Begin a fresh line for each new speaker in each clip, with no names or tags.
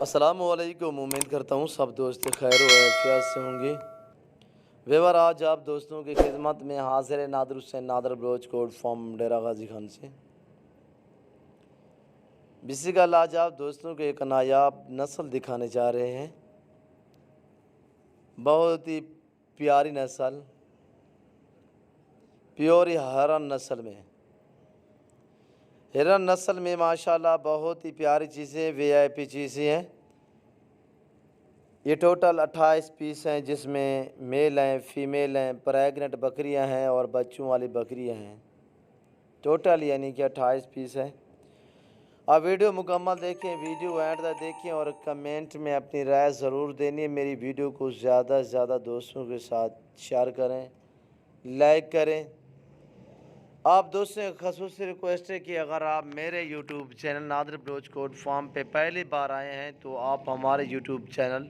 अस्सलामुअलैकुम। उम्मीद करता हूँ सब दोस्त खैर व आफियत से होंगे। व्यवहार आज आप दोस्तों की खिदमत में हाजिर है नादर हुसैन नादर बलोच कोट फॉर्म डेरा गाजी खान से। बिसिकल आज आप दोस्तों को एक नायाब नस्ल दिखाने जा रहे हैं। बहुत ही प्यारी नस्ल, प्योर हिरन नस्ल में। हिरन नस्ल में माशाल्लाह बहुत ही प्यारी चीज़ें, वीआईपी चीज़ें हैं। ये टोटल 28 पीस हैं, जिसमें मेल हैं, फीमेल हैं, प्रेग्नेंट बकरियां हैं और बच्चों वाली बकरियां हैं। टोटल यानी कि 28 पीस है। आप वीडियो मुकम्मल देखें, वीडियो एंड तक देखें और कमेंट में अपनी राय ज़रूर देनी है। मेरी वीडियो को ज़्यादा से ज़्यादा दोस्तों के साथ शेयर करें, लाइक करें। आप दोस्तों से ख़ुसूसी रिक्वेस्ट है कि अगर आप मेरे YouTube channel Nadir Baloch coat farm पे पहली बार आए हैं तो आप हमारे YouTube channel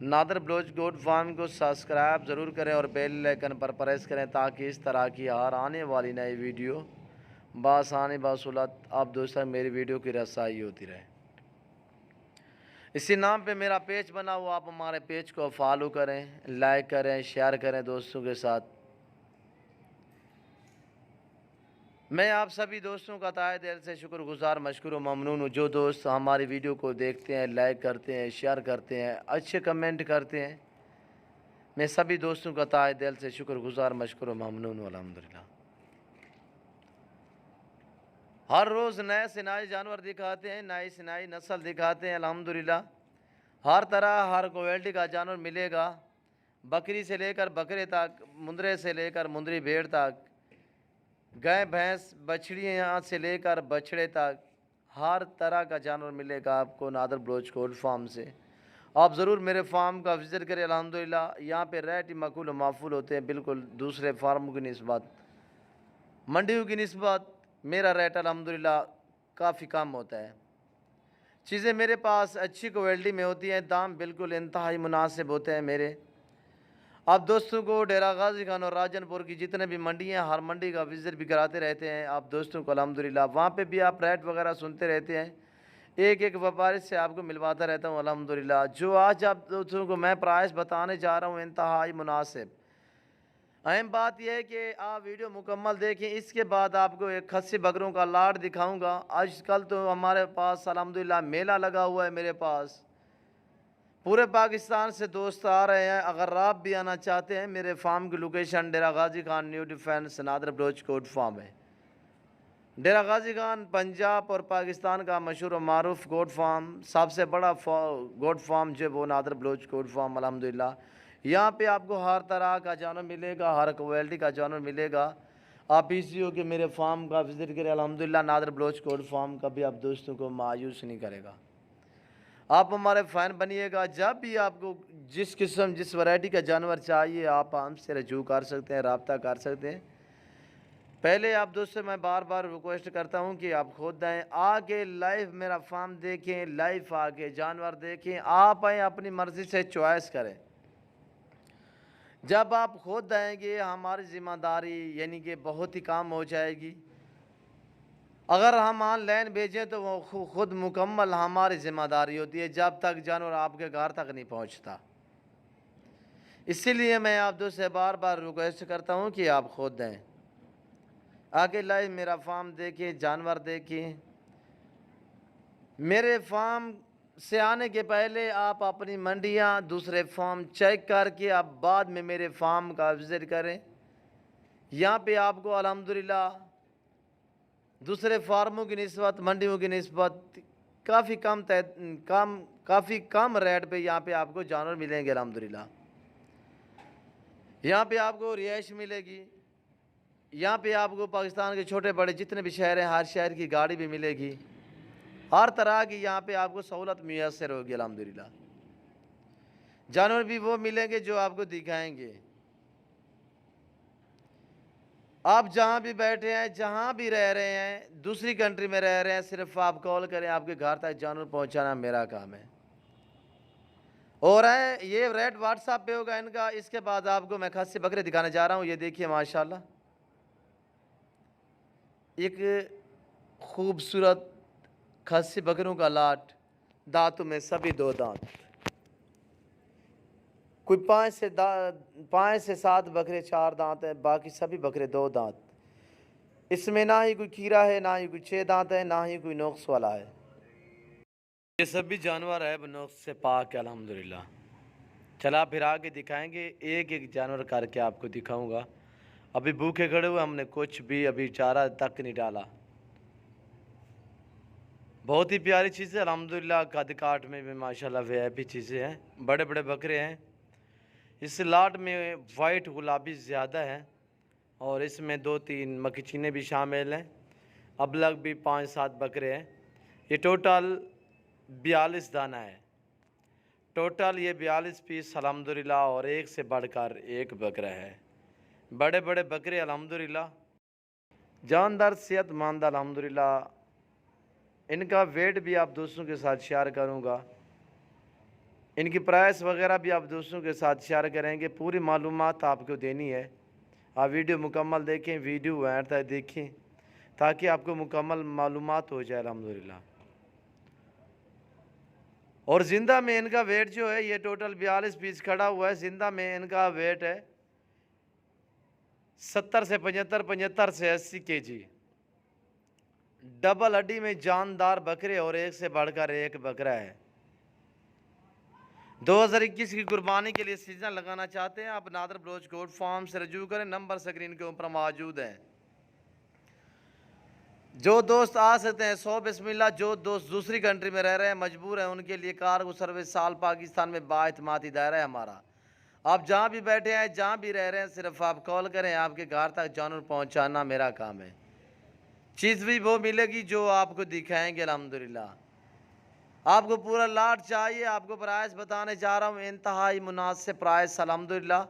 Nadir Baloch coat farm को सब्सक्राइब ज़रूर करें और बेल आइकन पर प्रेस करें ताकि इस तरह की हर आने वाली नई वीडियो बासानी बासुलत आप दोस्तों मेरी वीडियो की रसाई होती रहे। इसी नाम पे मेरा पेज बना हुआ, आप हमारे पेज को फॉलो करें, लाइक करें, शेयर करें दोस्तों के साथ। मैं आप सभी दोस्तों का तहे दिल से शुक्रगुजार मशकूर ममनून हूँ जो दोस्त हमारी वीडियो को देखते हैं, लाइक करते हैं, शेयर करते हैं, अच्छे कमेंट करते हैं। मैं सभी दोस्तों का तहे दिल से शुक्रगुजार मशकूर ममनून हूँ अल्हम्दुलिल्लाह। हर रोज़ नए से नए जानवर दिखाते हैं, नई से नई नस्ल दिखाते हैं अल्हम्दुलिल्लाह। हर तरह हर क्वालिटी का जानवर मिलेगा, बकरी से लेकर बकरे तक, मुंदरे से लेकर मुंदरी भेड़ तक, गाय भैंस बछड़ियाँ से लेकर बछड़े तक, हर तरह का जानवर मिलेगा आपको नादर बलोच कोट फार्म से। आप ज़रूर मेरे फार्म का विज़िट करें अल्हम्दुलिल्लाह। यहाँ पे रेट ही मकबूल व माफूल होते हैं, बिल्कुल दूसरे फार्मों की निस्बत, मंडियों की निस्बत मेरा रेट अल्हम्दुलिल्लाह काफ़ी कम होता है। चीज़ें मेरे पास अच्छी क्वालिटी में होती हैं, दाम बिल्कुल इंतहाई मुनासिब होते हैं मेरे। आप दोस्तों को डेरा गाजी खान और राजनपुर की जितने भी मंडियाँ, हर मंडी का विज़िट भी कराते रहते हैं आप दोस्तों को अल्हम्दुलिल्लाह। वहाँ पे भी आप रेट वगैरह सुनते रहते हैं, एक एक व्यापारी से आपको मिलवाता रहता हूँ अल्हम्दुलिल्लाह। जो आज आप दोस्तों को मैं प्राइस बताने जा रहा हूँ इंतहाई मुनासिब। अहम बात यह है कि आप वीडियो मुकम्मल देखें। इसके बाद आपको एक खस्सी बकरों का लाट दिखाऊंगा। आजकल तो हमारे पास अल्हम्दुलिल्लाह मेला लगा हुआ है, मेरे पास पूरे पाकिस्तान से दोस्त आ रहे हैं। अगर आप भी आना चाहते हैं, मेरे फार्म की location Dera Ghazi Khan new defence Nadir Baloch coat farm है। डेरा गाजी खान पंजाब और पाकिस्तान का मशहूर मारूफ गोट फार्म, सबसे बड़ा गोट फार्म जो वो नादर बलोच गोट फार्म अल्हम्दुलिल्लाह। यहाँ पे आपको हर तरह का जानवर मिलेगा, हर क्वालिटी का जानवर मिलेगा। आप इसी हो कि मेरे फार्म का विज़िट करें अल्हम्दुलिल्लाह। नादर बलोच गोट फार्म कभी आप दोस्तों को मायूस नहीं करेगा। आप हमारे फ़ैन बनिएगा। जब भी आपको जिस किस्म जिस वैरायटी का जानवर चाहिए आप हमसे रजू कर सकते हैं, रब्ता कर सकते हैं। पहले आप दोस्तों मैं बार बार रिक्वेस्ट करता हूं कि आप खुद आएँ, आके लाइव मेरा फार्म देखें, लाइव आके जानवर देखें। आप आएँ, अपनी मर्ज़ी से चॉइस करें। जब आप खुद आएंगे हमारी ज़िम्मेदारी यानी कि बहुत ही कम हो जाएगी। अगर हम ऑनलाइन भेजें तो वो खुद मुकम्मल हमारी ज़िम्मेदारी होती है जब तक जानवर आपके घर तक नहीं पहुंचता। इसीलिए मैं आप दोस्त से बार बार रिक्वेस्ट करता हूं कि आप खुद दें, आगे लाइव मेरा फार्म देखें, जानवर देखें। मेरे फार्म से आने के पहले आप अपनी मंडियां दूसरे फार्म चेक करके आप बाद में मेरे फार्म का विज़िट करें। यहाँ पे आपको अल्हम्दुलिल्लाह दूसरे फार्मों की निस्बत, मंडियों की निस्बत काफ़ी कम रेट पे यहाँ पे आपको जानवर मिलेंगे अल्हम्दुलिल्लाह। यहाँ पे आपको रिहाइश मिलेगी। यहाँ पे आपको पाकिस्तान के छोटे बड़े जितने भी शहर हैं, हर शहर की गाड़ी भी मिलेगी। हर तरह की यहाँ पे आपको सहूलत मुयस्सर होगी अल्हम्दुलिल्लाह। जानवर भी वो मिलेंगे जो आपको दिखाएंगे। आप जहाँ भी बैठे हैं, जहाँ भी रह रहे हैं, दूसरी कंट्री में रह रहे हैं, सिर्फ आप कॉल करें, आपके घर तक जानवर पहुँचाना मेरा काम है। और है ये रेट व्हाट्सएप पे होगा इनका। इसके बाद आपको मैं खस्सी बकरे दिखाने जा रहा हूँ। ये देखिए माशाल्लाह एक खूबसूरत खस्सी बकरों का लाट, दांतों में सभी 2 दांत। कोई 5 से 7 बकरे 4 दांत हैं, बाकी सभी बकरे 2 दांत। इसमें ना ही कोई कीड़ा है, ना ही कोई 6 दांत है, ना ही कोई नुक्स वाला है। ये सभी जानवर है नुक्स से पाक है अल्हम्दुलिल्लाह। चला फिर आगे दिखाएंगे, एक एक जानवर करके आपको दिखाऊंगा। अभी भूखे खड़े हुए, हमने कुछ भी अभी चारा तक नहीं डाला। बहुत ही प्यारी चीज़ है अल्हम्दुलिल्लाह। कद काट में भी माशाल्लाह वीआईपी चीज़ें हैं, बड़े बड़े बकरे हैं। इस लाट में वाइट गुलाबी ज़्यादा है और इसमें 2-3 मक्खीचीने भी शामिल हैं। अबलग भी 5-7 बकरे हैं। ये टोटल 42 दाना है। टोटल ये 42 पीस अल्हम्दुलिल्लाह, और एक से बढ़कर एक बकरा है। बड़े बड़े बकरे अल्हम्दुलिल्लाह, जानदार सेहतमंद अल्हम्दुलिल्लाह। इनका वेट भी आप दोस्तों के साथ शेयर करूंगा, इनकी प्राइस वगैरह भी आप दोस्तों के साथ शेयर करेंगे। पूरी मालूमात आपको देनी है। आप वीडियो मुकम्मल देखें, वीडियो एंड तक देखें ताकि आपको मुकम्मल मालूमात हो जाए अल्हम्दुलिल्लाह। और ज़िंदा में इनका वेट जो है, ये टोटल 42 पीस खड़ा हुआ है। ज़िंदा में इनका वेट है 70 से 75, 75 से 80 केजी। डबल हड्डी में जानदार बकरे और एक से बढ़कर एक बकरा है। 2021 की कुर्बानी के लिए सीजन लगाना चाहते हैं आप नादर बलोच गोट फार्म से रजू करें, नंबर स्क्रीन के ऊपर मौजूद है। जो दोस्त आ सकते हैं 100 बिस्मिल्लाह। जो दोस्त दूसरी कंट्री में रह रहे हैं, मजबूर हैं, उनके लिए कार्गो सर्विस साल पाकिस्तान में बाएतमादी दायरा है हमारा। आप जहाँ भी बैठे हैं, जहाँ भी रह रहे हैं, सिर्फ आप कॉल करें, आपके घर तक जानवर पहुँचाना मेरा काम है। चीज़ भी वो मिलेगी जो आपको दिखाएंगे अल्हम्दुलिल्लाह। आपको पूरा लाट चाहिए, आपको प्राइस बताने जा रहा हूँ, इंतहाई मुनासिब प्राइस अल्हम्दुलिल्लाह।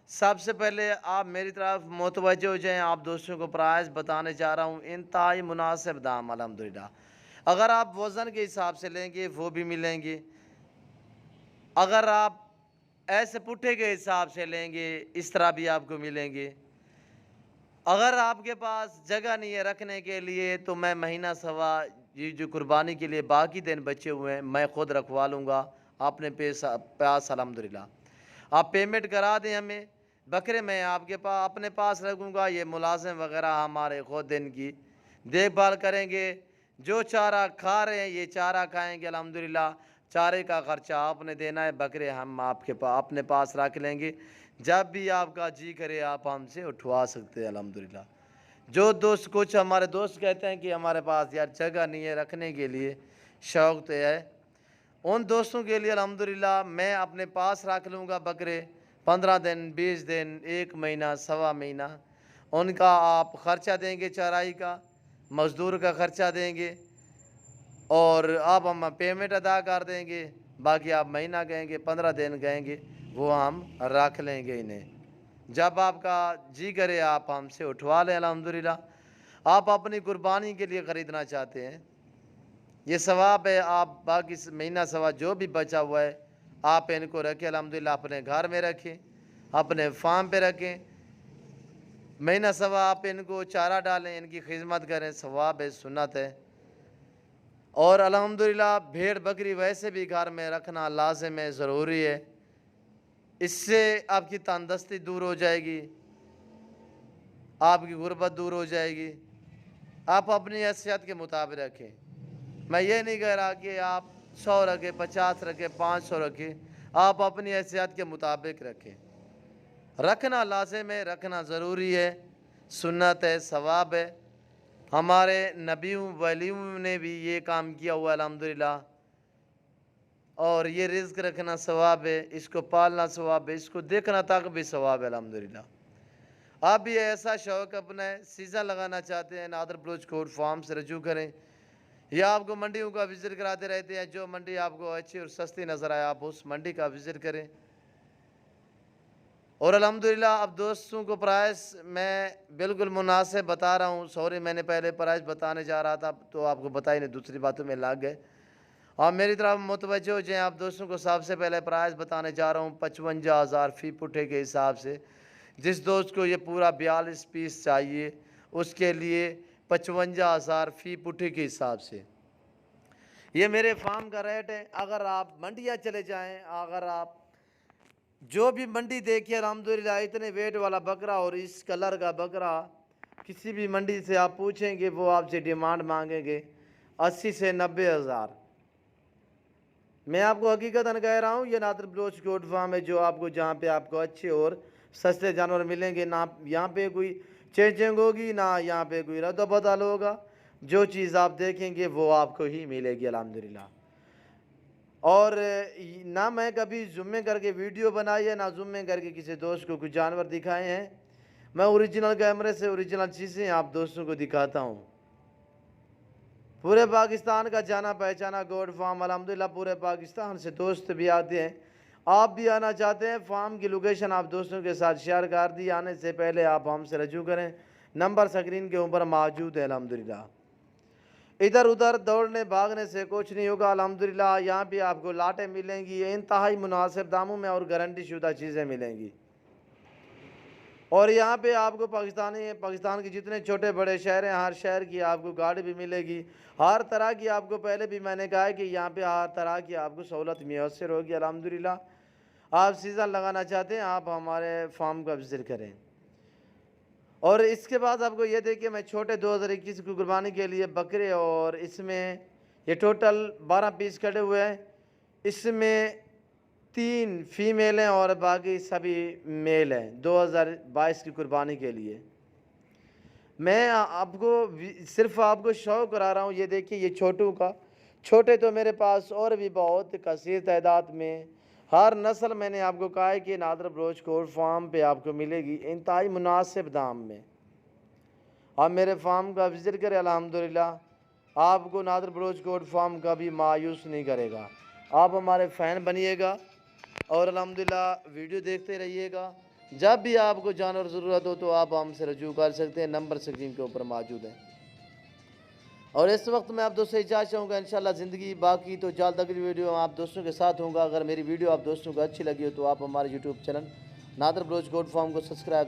सबसे पहले आप मेरी तरफ मुतवज्जो हो जाएँ, आप दोस्तों को प्राइस बताने जा रहा हूँ, इंतहाई मुनासिब दाम अल्हम्दुलिल्लाह। अगर आप वज़न के हिसाब से लेंगे वो भी मिलेंगे, अगर आप ऐसे पुट्ठे के हिसाब से लेंगे इस तरह भी आपको मिलेंगे। अगर आपके पास जगह नहीं है रखने के लिए तो मैं महीना सवा ये जो कुर्बानी के लिए बाकी दिन बचे हुए हैं मैं ख़ुद रखवा लूँगा अपने पास अल्हम्दुलिल्लाह। आप पेमेंट करा दें हमें, बकरे मैं आपके पास अपने पास रखूँगा। ये मुलाजिम वगैरह हमारे खुद इनकी देखभाल करेंगे। जो चारा खा रहे हैं ये चारा खाएँगे अल्हम्दुलिल्लाह। चारे का ख़र्चा आपने देना है, बकरे हम आपके अपने पास रख लेंगे। जब भी आपका जी करे आप हमसे उठवा सकते हैं अल्हम्दुलिल्लाह। जो दोस्त कुछ हमारे दोस्त कहते हैं कि हमारे पास यार जगह नहीं है रखने के लिए, शौक़ तो है, उन दोस्तों के लिए अल्हम्दुलिल्लाह मैं अपने पास रख लूँगा बकरे। 15 दिन, 20 दिन, 1 महीना, सवा महीना उनका आप ख़र्चा देंगे, चराई का, मज़दूर का ख़र्चा देंगे और आप हम पेमेंट अदा कर देंगे। बाकी आप महीना कहेंगे, 15 दिन कहेंगे, वो हम रख लेंगे इन्हें। जब आपका जी करे आप हमसे उठवा लें अल्हम्दुलिल्लाह। आप अपनी कुर्बानी के लिए ख़रीदना चाहते हैं, ये सवाब है। आप बाकी महीना सवा जो भी बचा हुआ है आप इनको रखें अल्हम्दुलिल्लाह, अपने घर में रखें, अपने फार्म पे रखें। महीना सवा आप इनको चारा डालें, इनकी खिदमत करें, सवाब है, सुन्नत है। और अल्हम्दुलिल्लाह भेड़ बकरी वैसे भी घर में रखना लाज़िम है, ज़रूरी है। इससे आपकी तंदुरुस्ती दूर हो जाएगी, आपकी गुर्बत दूर हो जाएगी। आप अपनी हैसियत के मुताबिक रखें। मैं ये नहीं कह रहा कि आप 100 रखें, 50 रखें, 500 रखें, आप अपनी हैसियत के मुताबिक रखें। रखना लाज़िम है, रखना ज़रूरी है, सुन्नत है, सवाब है। हमारे नबियों वलियों ने भी ये काम किया हुआ अल्हम्दुलिल्लाह। और ये रिज़्क़ रखना सवाब है, इसको पालना सवाब है, इसको देखना तक भी सवाब है अल्हम्दुलिल्लाह। आप भी ऐसा शौक़ अपना सीज़न लगाना चाहते हैं, नादर बलोच गोट फार्म से रजू करें, या आपको मंडियों का विज़िट कराते रहते हैं। जो मंडी आपको अच्छी और सस्ती नज़र आए आप उस मंडी का विज़िट करें। और अल्हम्दुलिल्लाह अब दोस्तों को प्राइस मैं बिल्कुल मुनासिब बता रहा हूँ। सॉरी, मैंने पहले प्राइस बताने जा रहा था तो आपको बता ही नहीं, दूसरी बातों में लग गए। आप मेरी तरफ मुतवज्जो हो जाएँ। आप दोस्तों को सबसे पहले प्राइस बताने जा रहा हूँ 55,000 फ़ी पुट्ठे के हिसाब से। जिस दोस्त को ये पूरा 42 पीस चाहिए उसके लिए 55,000 फ़ी पुट्ठे के हिसाब से। ये मेरे फार्म का रेट है। अगर आप मंडियाँ चले जाएं, अगर आप जो भी मंडी देखिए अल्हम्दुलिल्लाह इतने वेट वाला बकरा और इस कलर का बकरा किसी भी मंडी से आप पूछेंगे वो आपसे डिमांड मांगेंगे 80 से 90 हज़ार। मैं आपको हकीकतन कह रहा हूँ, ये नादिर बलोच गोट फार्म है जो आपको जहाँ पे आपको अच्छे और सस्ते जानवर मिलेंगे। ना यहाँ पे कोई चेंजिंग होगी, ना यहाँ पे कोई रद्द बदल होगा। जो चीज़ आप देखेंगे वो आपको ही मिलेगी अल्हम्दुलिल्लाह। और ना मैं कभी जुम्मे करके वीडियो बनाई है, ना जुम्मे करके किसी दोस्त को कुछ जानवर दिखाए हैं। मैं ओरिजिनल कैमरे से ओरिजिनल चीज़ें आप दोस्तों को दिखाता हूँ। पूरे पाकिस्तान का जाना पहचाना गोट फार्म अल्हम्दुलिल्लाह, पूरे पाकिस्तान से दोस्त भी आते हैं। आप भी आना चाहते हैं, फार्म की लोकेशन आप दोस्तों के साथ शेयर कर दी। आने से पहले आप हमसे रजू करें, नंबर स्क्रीन के ऊपर मौजूद है अल्हम्दुलिल्लाह। इधर उधर दौड़ने भागने से कुछ नहीं होगा अल्हम्दुलिल्लाह। यहाँ पे आपको लाटें मिलेंगी इंतहाई मुनासिब दामों में और गारंटी शुदा चीज़ें मिलेंगी। और यहाँ पे आपको पाकिस्तान के जितने छोटे बड़े शहर हैं, हर शहर की आपको गाड़ी भी मिलेगी। हर तरह की आपको, पहले भी मैंने कहा है कि यहाँ पे हर तरह की आपको सहूलत मैसर होगी अल्हम्दुलिल्लाह। आप सीज़न लगाना चाहते हैं, आप हमारे फार्म का विजिट करें। और इसके बाद आपको ये देखिए, मैं छोटे 2021 की कुर्बानी के लिए बकरे, और इसमें ये टोटल 12 पीस खड़े हुए हैं। इसमें 3 फीमेल हैं और बाकी सभी मेल हैं 2022 की कुर्बानी के लिए। मैं आपको सिर्फ आपको शो करा रहा हूँ। ये देखिए, ये छोटू का, छोटे तो मेरे पास और भी बहुत कसीर तादाद में। हर नस्ल मैंने आपको कहा है कि नादिर बलोच गोट फार्म पे आपको मिलेगी इंतहाई मुनासिब दाम में। आप मेरे फार्म का विजिट करें, अल्हम्दुलिल्लाह आपको नादिर बलोच गोट फार्म का भी मायूस नहीं करेगा। आप हमारे फ़ैन बनिएगा और अल्हम्दुलिल्लाह वीडियो देखते रहिएगा। जब भी आपको जानवर ज़रूरत हो तो आप हमसे रजू कर सकते हैं, नंबर स्क्रीन के ऊपर मौजूद है। और इस वक्त मैं आप दोस्तों से इजाज़त चाहूँगा, इंशाल्लाह ज़िंदगी बाकी तो जल्द अगली वीडियो आप दोस्तों के साथ होगा। अगर मेरी वीडियो आप दोस्तों को अच्छी लगी हो तो आप हमारे YouTube channel Nadir Baloch goat farm को सब्सक्राइब